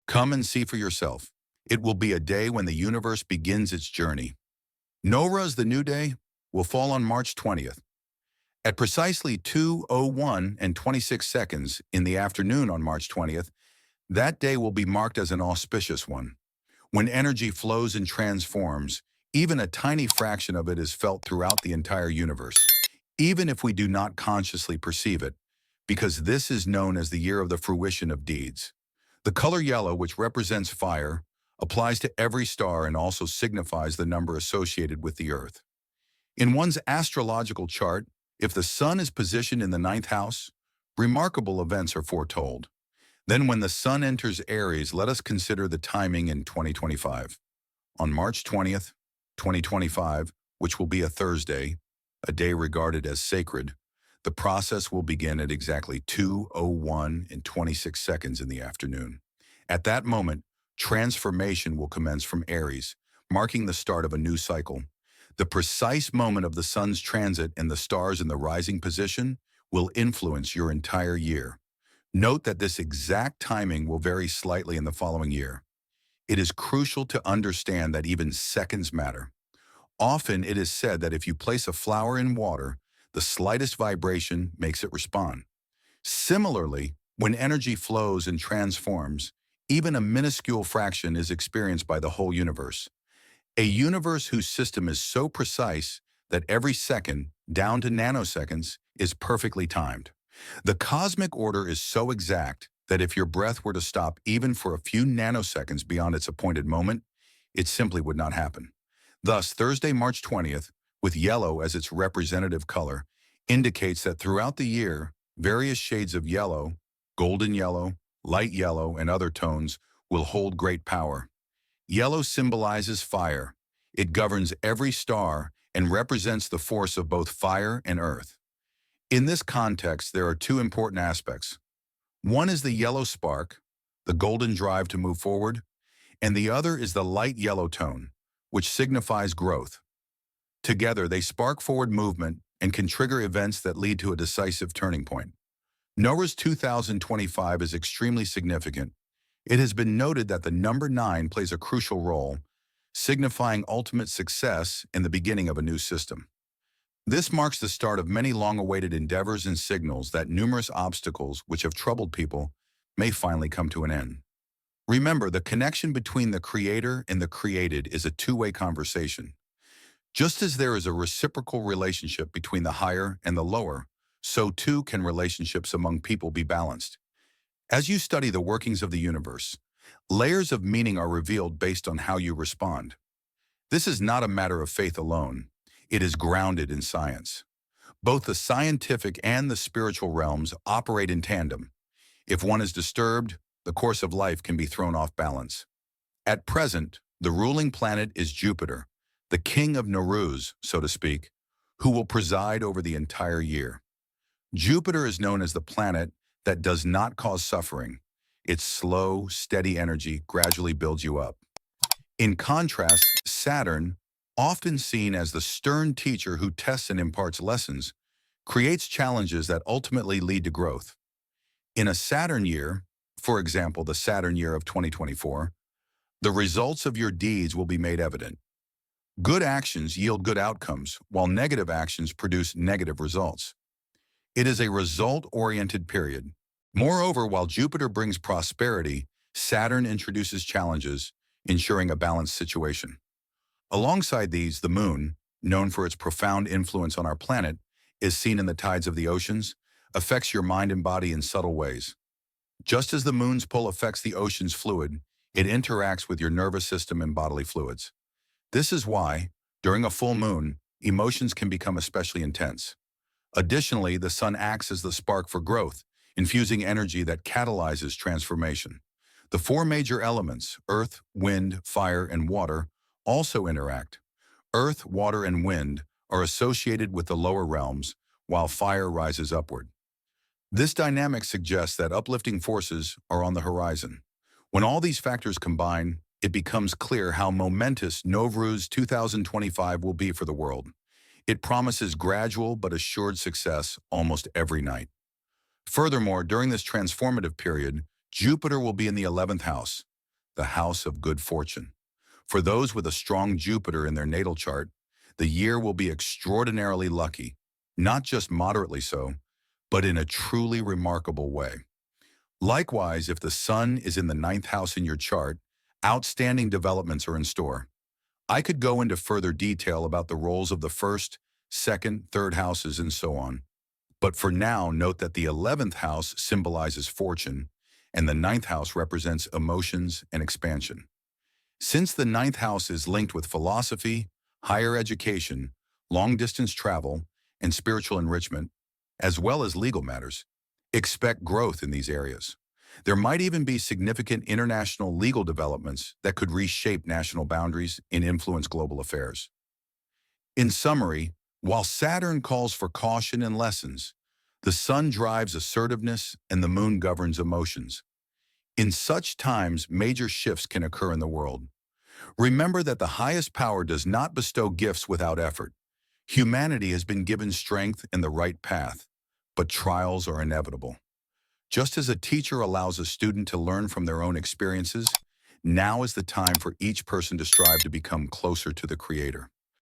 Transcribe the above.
Come and see for yourself. It will be a day when the universe begins its journey. Nowruz, the new day, will fall on March 20th. At precisely 2:01 and 26 seconds in the afternoon on March 20th, that day will be marked as an auspicious one. When energy flows and transforms, even a tiny fraction of it is felt throughout the entire universe, even if we do not consciously perceive it, because this is known as the year of the fruition of deeds. The color yellow, which represents fire, applies to every star and also signifies the number associated with the Earth. In one's astrological chart, if the sun is positioned in the ninth house, remarkable events are foretold. Then when the sun enters Aries, let us consider the timing in 2025. On March 20th, 2025, which will be a Thursday, a day regarded as sacred, the process will begin at exactly 2:01 and 26 seconds in the afternoon. At that moment, transformation will commence from Aries, marking the start of a new cycle. The precise moment of the sun's transit and the stars in the rising position will influence your entire year. Note that this exact timing will vary slightly in the following year. It is crucial to understand that even seconds matter. Often it is said that if you place a flower in water, the slightest vibration makes it respond. Similarly, when energy flows and transforms, even a minuscule fraction is experienced by the whole universe. A universe whose system is so precise that every second, down to nanoseconds, is perfectly timed. The cosmic order is so exact that if your breath were to stop even for a few nanoseconds beyond its appointed moment, it simply would not happen. Thus, Thursday, March 20th, with yellow as its representative color, indicates that throughout the year, various shades of yellow, golden yellow, light yellow, and other tones will hold great power. Yellow symbolizes fire. It governs every star and represents the force of both fire and earth. In this context, there are two important aspects. One is the yellow spark, the golden drive to move forward, and the other is the light yellow tone, which signifies growth. Together, they spark forward movement and can trigger events that lead to a decisive turning point. Nowruz 2025 is extremely significant. It has been noted that the number 9 plays a crucial role, signifying ultimate success in the beginning of a new system. This marks the start of many long-awaited endeavors and signals that numerous obstacles which have troubled people may finally come to an end. Remember, the connection between the creator and the created is a two-way conversation. Just as there is a reciprocal relationship between the higher and the lower, so too can relationships among people be balanced. As you study the workings of the universe, layers of meaning are revealed based on how you respond. This is not a matter of faith alone. It is grounded in science. Both the scientific and the spiritual realms operate in tandem. If one is disturbed, the course of life can be thrown off balance. At present, the ruling planet is Jupiter, the king of Nowruz, so to speak, who will preside over the entire year. Jupiter is known as the planet that does not cause suffering. Its slow, steady energy gradually builds you up. In contrast, Saturn, often seen as the stern teacher who tests and imparts lessons, creates challenges that ultimately lead to growth. In a Saturn year, for example, the Saturn year of 2024, the results of your deeds will be made evident. Good actions yield good outcomes, while negative actions produce negative results. It is a result-oriented period. Moreover, while Jupiter brings prosperity, Saturn introduces challenges, ensuring a balanced situation. Alongside these, the moon, known for its profound influence on our planet, is seen in the tides of the oceans, affects your mind and body in subtle ways. Just as the moon's pull affects the ocean's fluid, it interacts with your nervous system and bodily fluids. This is why, during a full moon, emotions can become especially intense. Additionally, the sun acts as the spark for growth, infusing energy that catalyzes transformation. The four major elements, earth, wind, fire, and water, also interact. Earth, water, and wind are associated with the lower realms, while fire rises upward. This dynamic suggests that uplifting forces are on the horizon. When all these factors combine, it becomes clear how momentous Nowruz 2025 will be for the world. It promises gradual but assured success almost every night. Furthermore, during this transformative period, Jupiter will be in the 11th house, the house of good fortune. For those with a strong Jupiter in their natal chart, the year will be extraordinarily lucky, not just moderately so, but in a truly remarkable way. Likewise, if the sun is in the ninth house in your chart, outstanding developments are in store. I could go into further detail about the roles of the first, second, third houses and so on. But for now, note that the 11th house symbolizes fortune, and the ninth house represents emotions and expansion. Since the ninth house is linked with philosophy, higher education, long-distance travel, and spiritual enrichment, as well as legal matters, expect growth in these areas. There might even be significant international legal developments that could reshape national boundaries and influence global affairs. In summary, while Saturn calls for caution and lessons, the sun drives assertiveness and the moon governs emotions. In such times, major shifts can occur in the world. Remember that the highest power does not bestow gifts without effort. Humanity has been given strength and the right path, but trials are inevitable. Just as a teacher allows a student to learn from their own experiences, now is the time for each person to strive to become closer to the Creator.